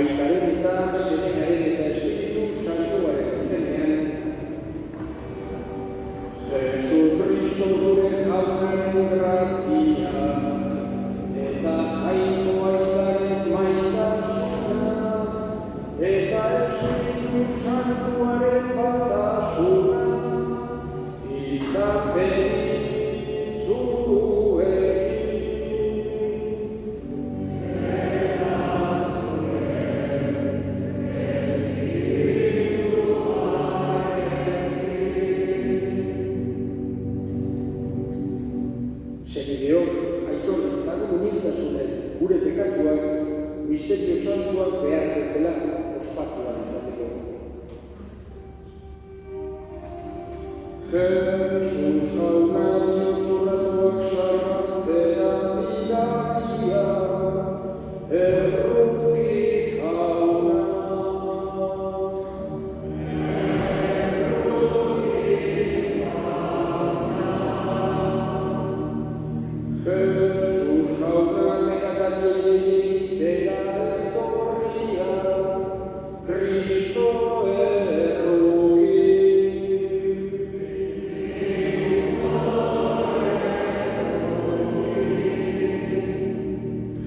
Aitaren eta Semenaren eta Espiritu Santuaren izenean. Jesucristo gure jaunaren grazia, eta jainko aitaren maitasuna, eta Espiritu Santuaren batasuna, izan beti zuekin. Senideok, aitor ditzagun humiltasunez gure pekatuak, misterio santuak behar bezala ospatuan izateko. Jesus jauna diotzuratuak sartzera bidakia, erruki jauna. Jesus jauna nekatari egitera etorria, Kristo erruki.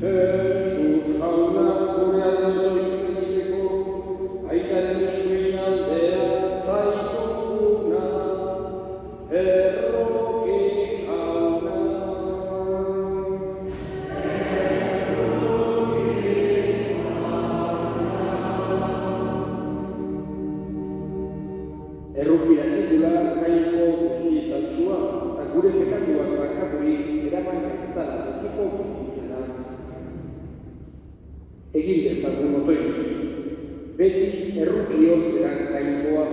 Jesus jauna gure aldoitz egiteko, aitaren eskuin aldea zaituna, erruki jauna. Errukiak idula jainko guzti zantzua, eta gure pekatuak barkaturik eraman gaitzala betiko bizitzera. Egin dezagun otoinuz, beti erruki hortzeran jainkoa,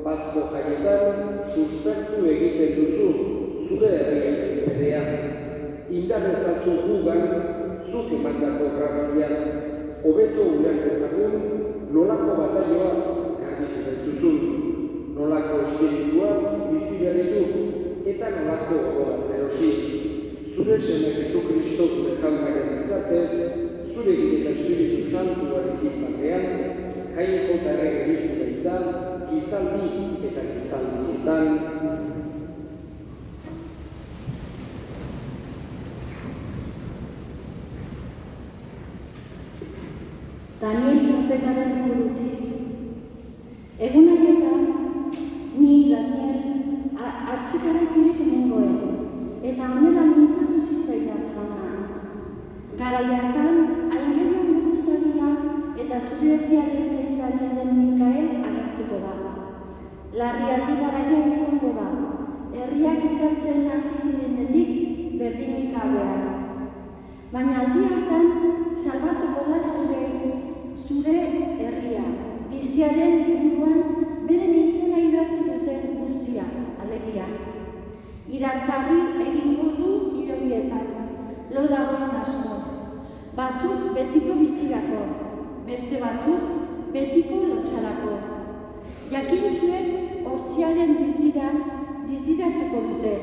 Pasko jaietan suspektu egiten duzu zure herriaren fedea. Indar ezazu gugan zuk emandako grazia, hobeto uler dezagun nolako bataioaz garbitu gaituzun, nolako espirituaz bizi behar ditu, eta nolako odoraz erosi. Zure seme Jesukristo gure jaunaren bitartez, zurekin eta Espiritu Santuarekin batean, jainkotarren bizi baita, gizaldi eta gizaldietan. Daniel profetaren liburutik. Egun haietan, ni Daniel atxikaraturik nengoen, eta honela mintzatu zitzaidan jauna. Garai hartan, aingeru buruzaria eta zure herriaren zaindaria den Mikael agertuko da. Larrialdi garaia izango da, herriak izartzen hasi zirenetik berdinik gabean. Baina aldi hartan, salbatuko da zure herria, biziaren liburuan beren izena idatzi duten guztia, alegia. Iratzarri egingo du hilobietan, lo dagoen asko. Batzuk betiko bizirako, beste batzuk betiko lotxarako. Jakintzuek hortziaren dizdiratuko dute,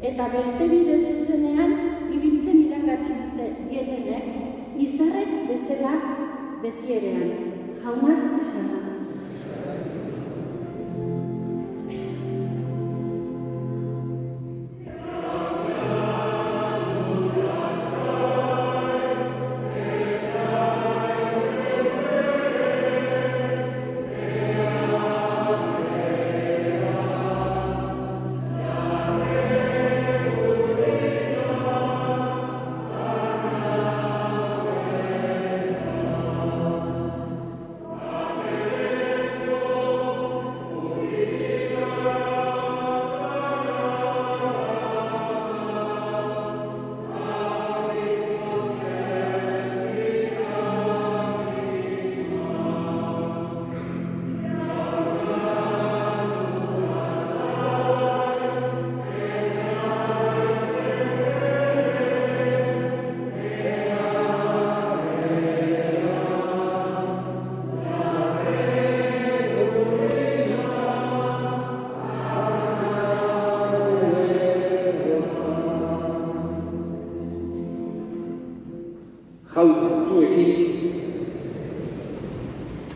eta beste bide zuzenean ibiltzen irakatsi dietenek, izarrek bezala betierean, jaunak esana. Oh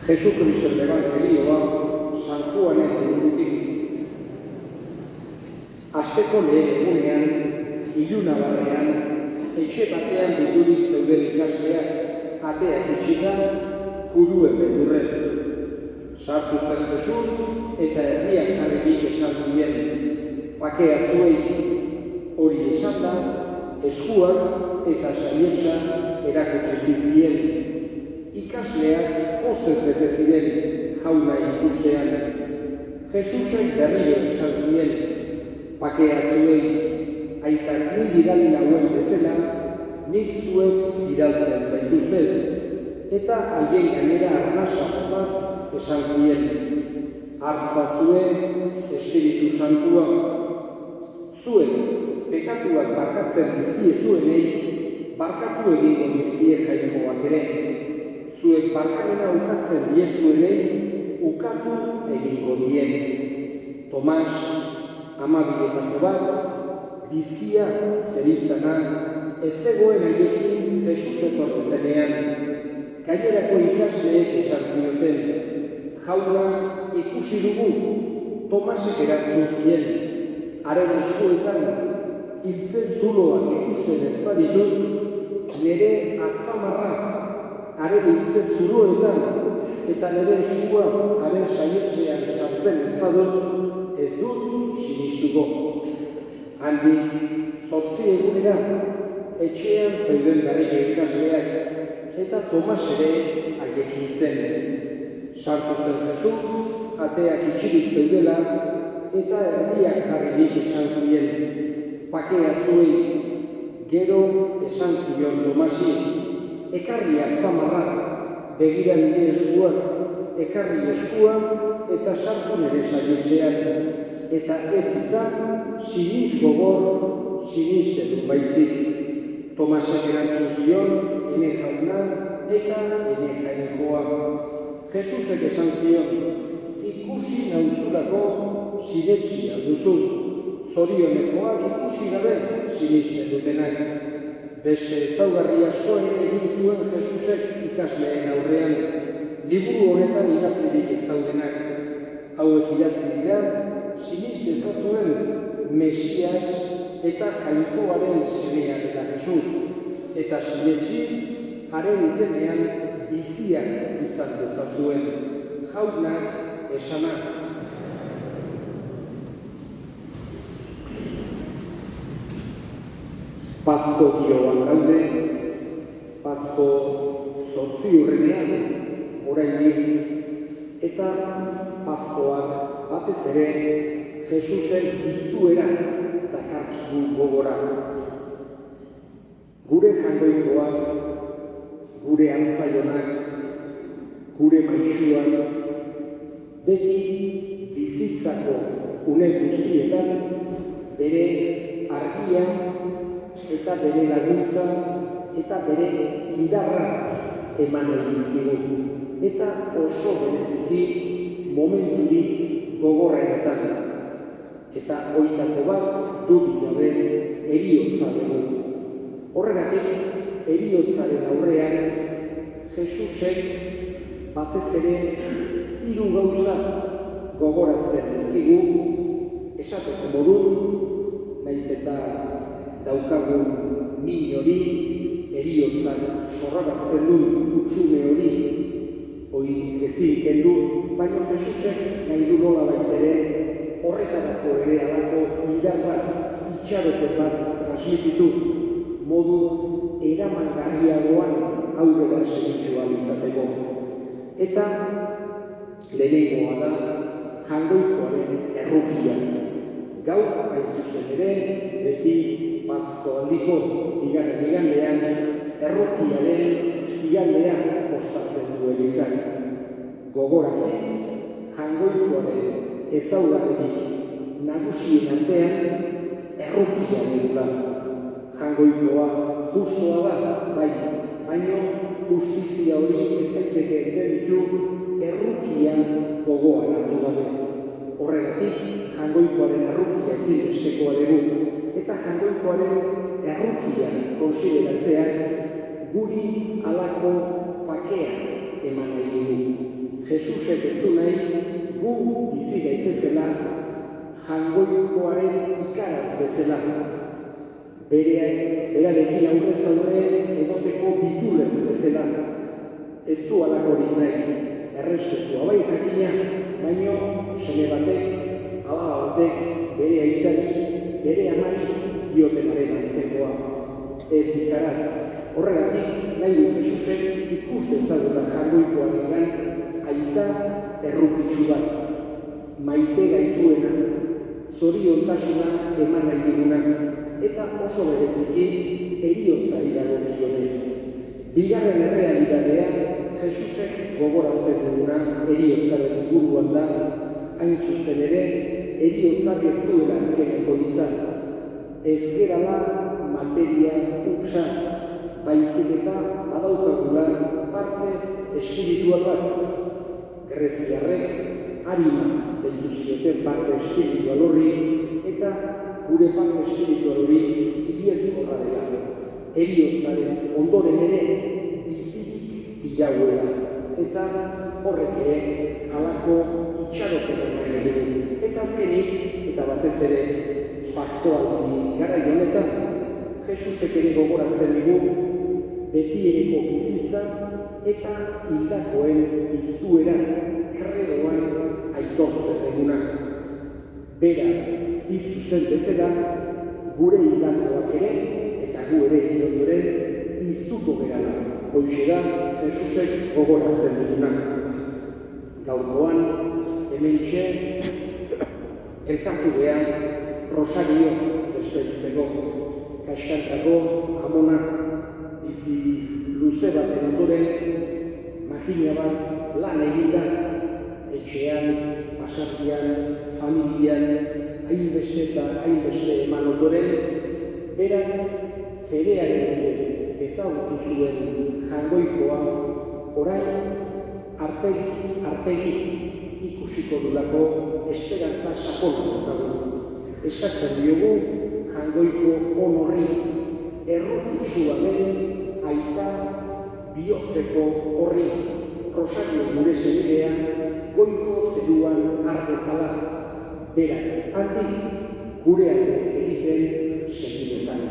Jesukristoren Evangelioa San Juanen liburutik. Asteko lehen egunean, ilunabarrean, etxe batean bildurik zeuden ikasleak ateak itxita, juduen beldurrez. Sartu zen Jesus eta herriak jarririk esan zien, bakea zuei, hori esan da, eskuak eta saietsa erakutsi zizkien. Ikasleak pozez bete ziren jauna ikustean. Jesusek berriro esan zien, bakea zuei, aitak ni bidali nauen bezala, nik zuek bidaltzen zaituztet, eta haien gainera arnasa botaz esan zien, hartzazue Espiritu Santua. Zuek pekatuak barkatzen dizkiezuenei, barkatu egingo dizkie jainkoak ere. Zuek barkamena ukatzen diezuenei, ukatu egingo dien. Tomas, 12etako bat, bizkia zeritzana, ez zegoen haiekin Jesus etorri zenean. Gainerako ikasleek esan zioten, jauna ikusi dugu, Tomasek erantzun zien, haren eskuetan, hiltze zuloak ikusten ez baditut, nire atzamarra, haren hiltze zuloetan, eta nire eskua haren saietsean sartzen ez badut, ez dut sinistuko. Handik, 8 egunera, etxean zeuden berriro ikasleak, eta Tomas ere haiekin zen. Sartu zen Jesus, ateak itxirik zeudela, eta erdiak jarririk esan zien, bakea zuei. Gero esan zion Tomasi, ekarri atzamarra, begira nire eskuak, ekarri eskua, eta sartu nire saietsean, eta ez izan, sinis gogor, sinisten du baizik. Tomasek erantzun zion, ene jauna eta ene jainkoa. Jesusek esan zion, ikusi nauzulako sinetsi alduzu, zorionekoak ikusi gabe sinisten dutenak. Beste ezaugarri asko ere egin zuen Jesusek ikasleen aurrean, liburu honetan idatzirik ez daudenak. Hauek idatzi dira, sinist ezazuen Mesias eta jainkoaren semea dela Jesus, eta sinetsiz, haren izenean biziak izan dezazuen, jaunak esana. Pasko giroan gaude, Pasko 8 urrenean, oraindik, eta Paskoak batez ere Jesusen biztuera dakarkigu gogora. Gure jangoikoak, gure antzaionak, gure maisuak, beti bizitzako une guztietan bere argia eta bere laguntza eta bere indarra eman nahi dizkigu, eta oso bereziki momenturik gogorrenetan, eta hoitako bat dudik gabe heriotza dugu. Horregatik, heriotzaren aurrean Jesusek batez ere 3 gauza gogorazten dizkigu, esateko modun, naiz eta daukagun min hori, heriotzan sorrarazten duen utsume hori ezin kendu, baina Jesusek nahi du nola baitere horretarako ere alako indar bat, itxaropen bat transmititu, modu eramangarriagoan aurrera segitu ahal izateko. Eta lehenengoa da jangoikoaren errukia. Gaur hain zuzen ere, beti Pasko aldiko bigarren igandean, errukiaren igandean ospatzen du Elizak. Gogoraziz, jangoikoaren ezaugarririk nagusien artean errukia dela. Jangoikoa justoa da, bai, baina justizia hori ez daiteke entenditu errukia gogoan hartu gabe. Horregatik, jangoikoaren errukia ezinbestekoa dugu, eta jangoikoaren errukia konsideratzeak guri halako bakea eman nahi dugu. Jesusek ez du nahi gu bizi gaitezela jangoikoaren ikaraz bezala. Berarekin aurrez aurre egoteko bidurez bezala. Ez du halakorik nahi, errespetua bai jakina, baino seme batek, alaba batek, bere aitari, bere amari diotenaren antzekoa. Ez ikaraz, horregatik nahi du Jesusek ikus dezagula jangoikoarengan aita errukitsu bat, maite gaituena, zoriontasuna eman nahi diguna, eta oso bereziki heriotzari dagokionez. Bigarren errealitatea Jesusek gogorazten duguna heriotzaren inguruan da, hain zuzen ere, heriotzak ez duela azkeneko izan. Ez gerala materia hutsa, baizik eta badaukagula parte espiritual bat. Greziarrek arima deitu zioten parte espiritual horri, eta gure parte espiritual hori iliezkorra dela. Heriotzaren ondoren ere bizirik dirauela, eta horrek ere halako itxaropenen dugu. Eta azkenik, eta batez ere pastoaldi garai honetan, Jesusek ere gogorazten digu betiereko bizitza eta hildakoen piztuera kredoan aitortzen duguna. Bera piztu zen bezala, gure hildakoak ere eta gu ere hil ondoren piztuko gerala. Hoxe da Jesusek gogorazten duguna. Gaurkoan, hementxe elkartu gehan Rosario despeditzeko. Kaskantako amona bizi luze baten ondoren, makina bat lan eginda, etxean, pasartian, familian, hainbeste eta hainbeste eman ondoren, berak fedearen bidez ezagutu zuen jangoikoa, orain arpegiz arpegi ikusiko dulako esperantza sakona daukagu. Eskatzen diogu jangoiko on horri errotitsua den aita bihotzeko horri. Rosario gure senidea goiko zeruan ardezala, berak handik gure alde egiten segidezan.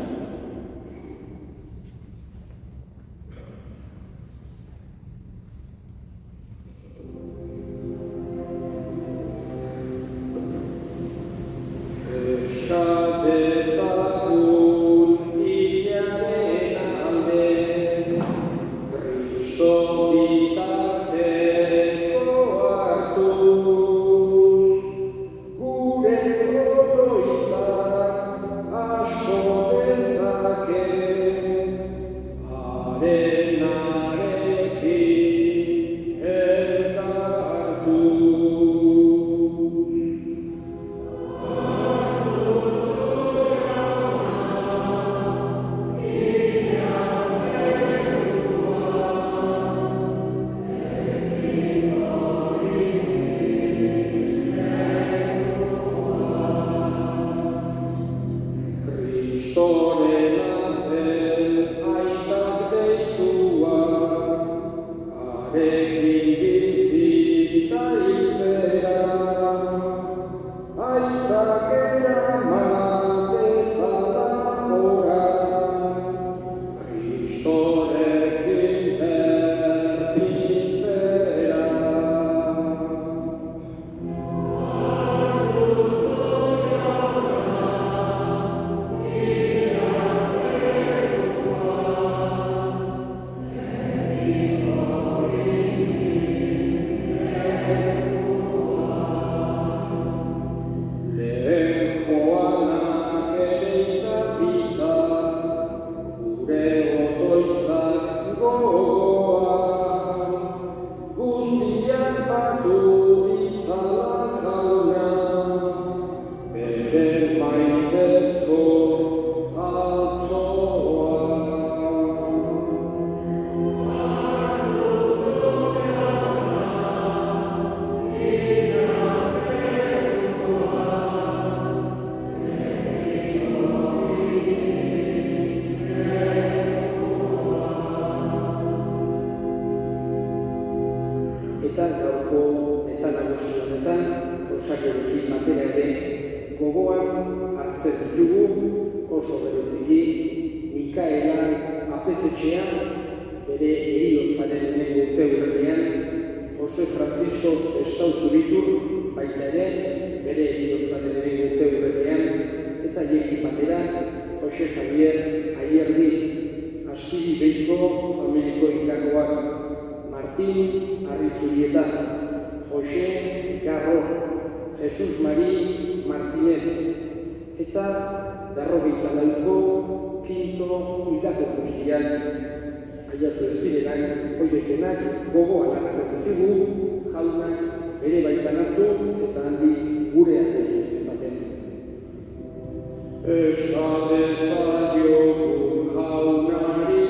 eta gaurko meza nagusi honetan Rosariorekin batera ere gogoan hartzen ditugu oso bereziki Mikaela Apezetxea bere heriotzaren lehenengo urteurrenean Jose Francisco Zestau Zuritur baita ere bere heriotzaren lehenengo urteurrenean eta hiekin batera Jose Javier Ayerdi Astiri Beiko familiko hildakoak Martín Arrizurieta, Jose Garro, Jesus Mari Martínez eta 54ko kinto hildako guztiak aiatu ez direnak, hoietenak gogoan hartzen ditugu, jaunak bere baitan hartu eta handik gure alde ezaten. Eskadezadiogun jaunari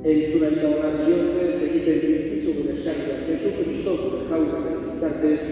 entzuna eta honak bihurtzez egiten dizkizugun eskaria Jesu Kristo gure jaunaren bitartez.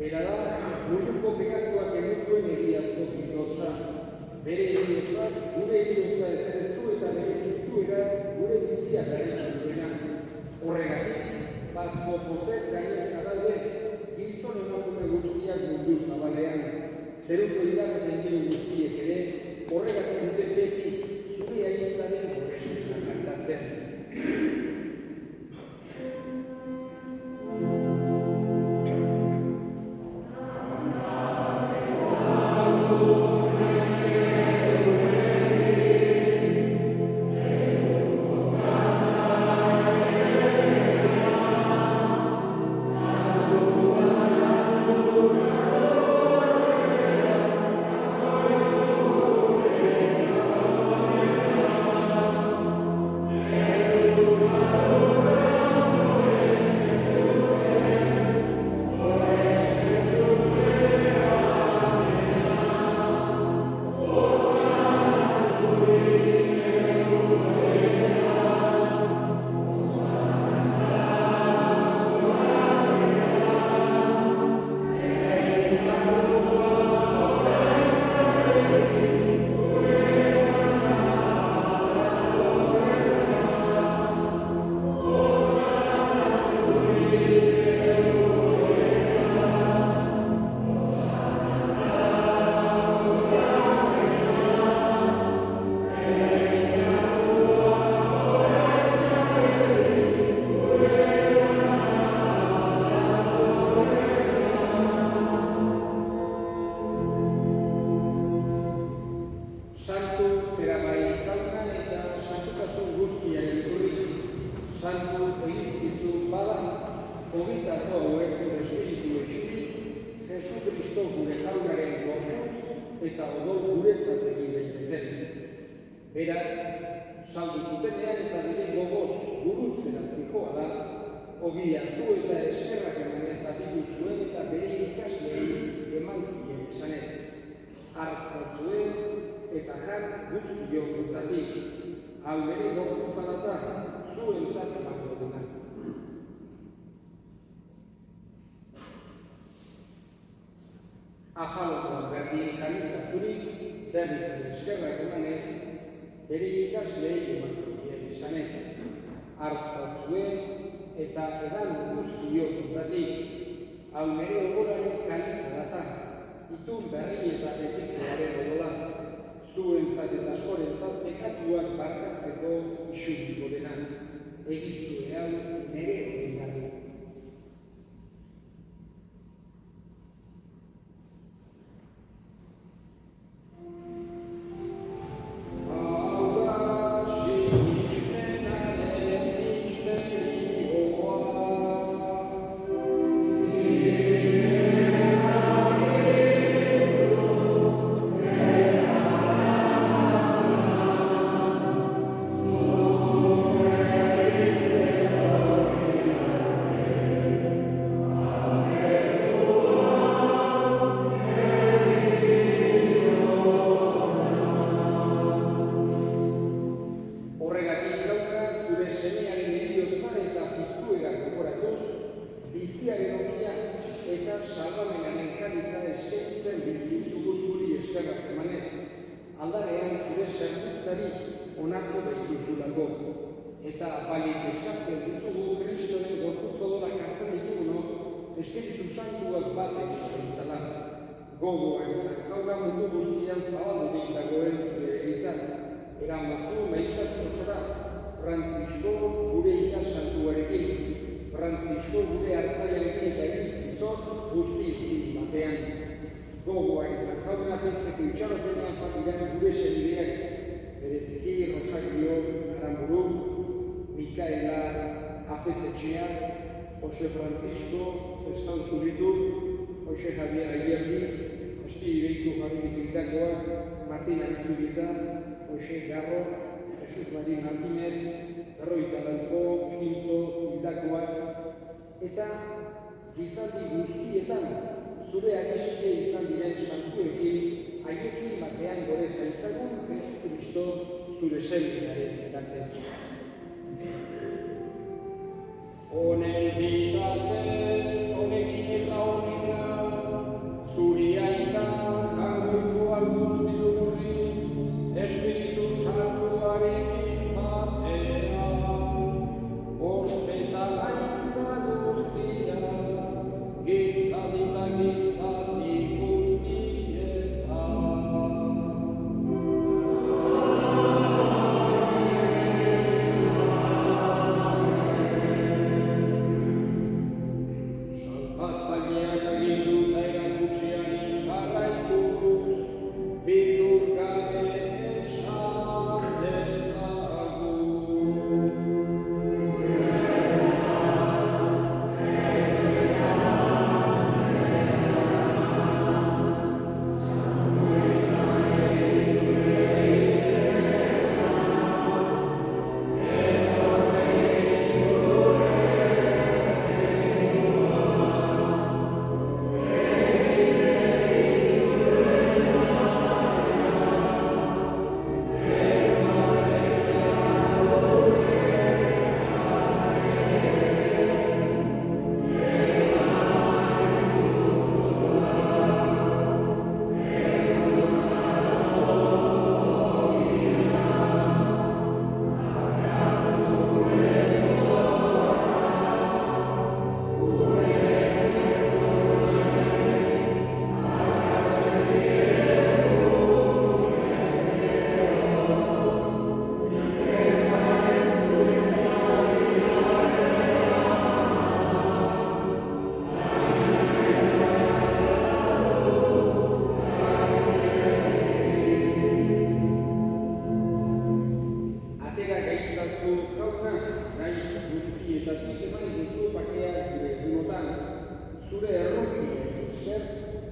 Bera da, munduko pekatuak edukuen egiazko bihotza. Bere heriotzaz, gure heriotza ezereztu eta bere piztueraz gure bizia garritu duena. Horregatik, bazko pozez gainezka daude, Kriston emakume guztiak mundu zabalean. Zeruko idarreten diru guztiek ere, horregatik dute beti, Berak, saldu zutenean eta bere gogoz gurutzera zijoala, ogi hartu eta eskerrak emanez atitu zuen eta bere ikasleei eman zien esanez. Hartza zuen eta jar guztioketatik, hau bere gorputzalata zuentzat emango dena. Afalokoaz berdin kamizaturik, berriz ere eskerrak emanez, bere ikasleei eman zien esanez. Hartza zuen eta edan guztioketatik, hau bere ogoraren kamizalata, itun berri eta betikoaren ogola, zuentzat eta askorentzat bekatuak barkatzeko isuriko dena. Egiztue hau nire horiengarri. Aldarean zure zerbitzari onartu daituzulako. Eta balik eskatzen duzugu Kristoren gorputz odorak hartzen ditugunok, Espiritu Santuak bat egiten gogoak izan jaura mundu guztian zabaldurik dagoen zure egizan. Eranbazu maitasun osora, Frantzisko gure ikas santuarekin, Frantzisko gure hartzaiarekin eta egizkizot guzti batean. Gogoak izan jauna pizteko itxaropenean patiran gure senideak, bereziki Rosario, Aramburu, Mikaela, Apezetxea, Jose Francisco, Zestau Zuritu, Jose Javier Aierbi, Esti Ibeiko Familik Hildakoak, Martin Arizubita, Jose Garro, Jesus Mari Martinez, Berroita Lauko, Quinto Hildakoak, eta gizaldi guztietan zure agispide izan diren santuekin, haiekin batean gore zaitzagun Jesu Kristo zure senidearen bitartez. Honen bitartez, honekin eta honena, zuri aita jangoiko alguztilu horri, Espiritu Santuarekin batean, ospetalaitza guztia, gizadi eta gizadi guztietan. Salpatzaileak agindu eta erakutsiari jarraituz, bildur gabe esan dezagun.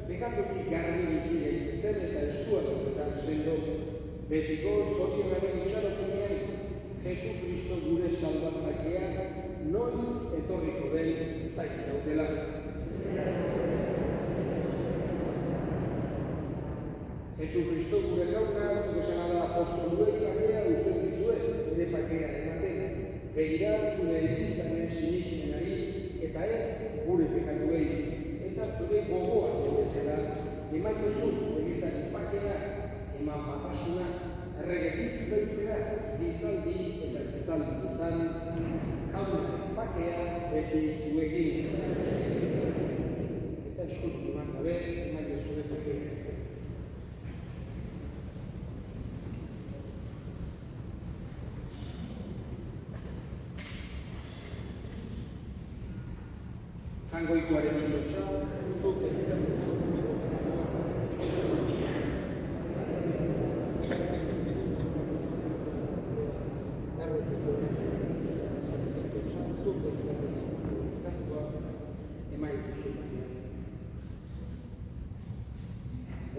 Bekatutik garbi bizi daitezen eta eskuaretan sendo betiko zorionaren itxaropenean, Jesu Kristo gure salbatzailea noiz etorriko den zain gaudela. Jesu Kristo gure jauna, zuk esana da apostoluei pakea uzten dizue, gure pakea ematen. Begira zure izanen sinismenari eta ez gure pekatuei. Eta zure gogoa bezala, eman duzu egizaren pakea, eman batasuna, errege bizi baizera, gizaldi eta gizaldietan, jaunaren pakea bete zuekin. Eta eskutu eman gabe, eman duzu pakea. Jangoikoaren hilotxa, zuk entzen duzu.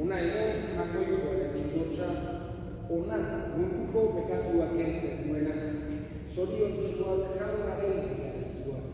Una ere, jangoikoaren hilotxa, onan munduko bekatuak entzen duena, zorion zuak jaunaren bekatuak.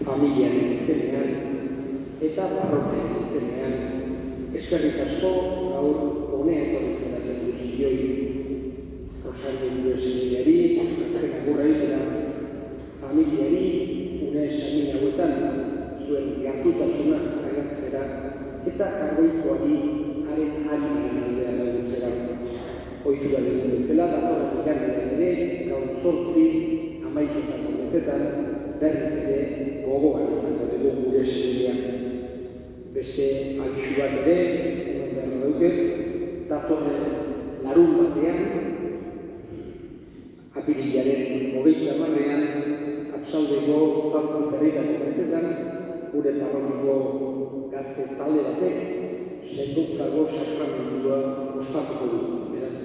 familiaren izenean eta parrokiaren izenean, eskerrik asko gaur honea etorri zareten guztioi. Rosario gure senideari, azken agurra egitera, familiari, une esamin hauetan, zuen gertutasuna agertzera eta jargoikoari haren harimaren aldea laguntzera. Ohitura dugun bezala, datorren igandean ere, gaur 8:11 mesetan, berriz ere gogoan izango dugu gure senidea. Beste abisu bat ere, eman behar dauke, datorren larun batean, apirilaren 30ean, atxaldeko 7:30 mesetan, gure parrokiko gazte talde batek sendotzago sakramendua ospatuko du. Beraz,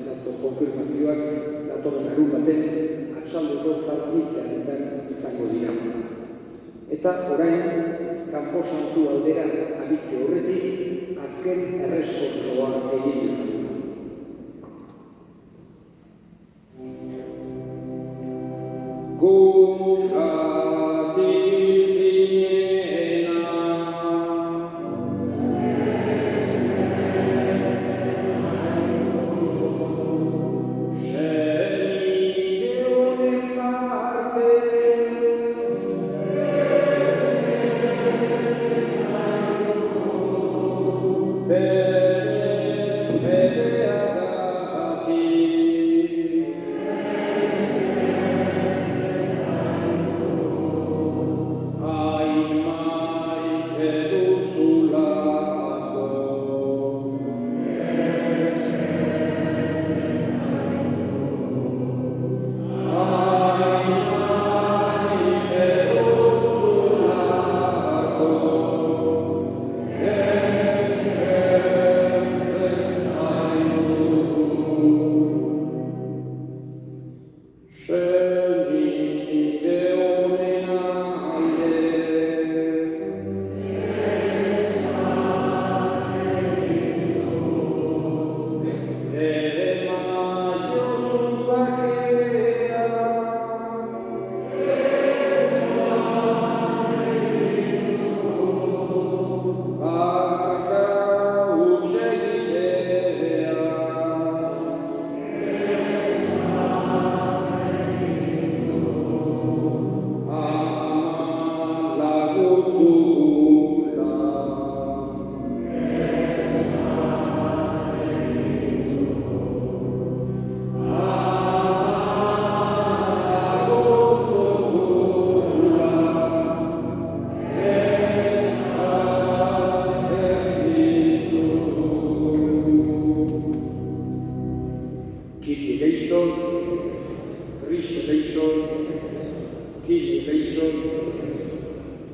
konfirmazioak datorren larun baten atxaldeko 7:30 izango dira. Eta orain, kanpo santu aldera abiki horretik, azken erresponsoa egin izan.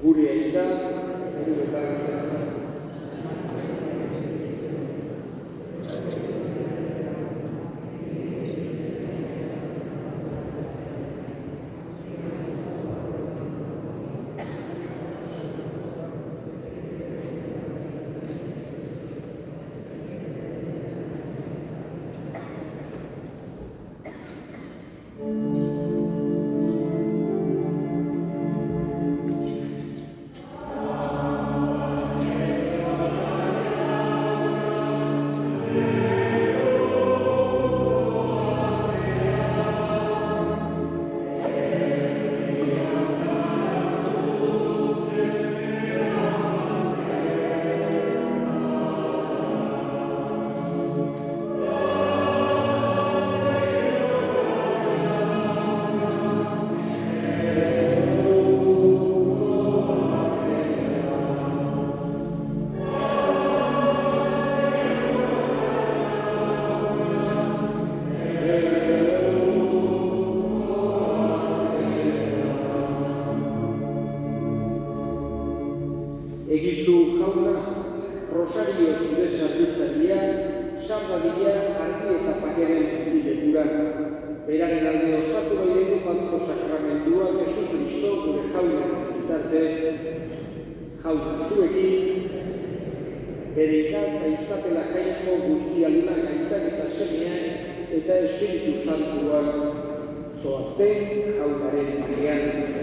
Gure aita, egizu jauna, Rosario zure sarbitzaria, sardadila argi eta pakeren bizilekura. Beraren alde ospatu bai dugu Pasko sakramendua Jesu Kristo gure jaunaren bitartez. Jauna zuekin, bere ikazaitzatela jainko guztialuna gaitak eta semeak eta Espiritu Santuak zoazten jaunaren bakean.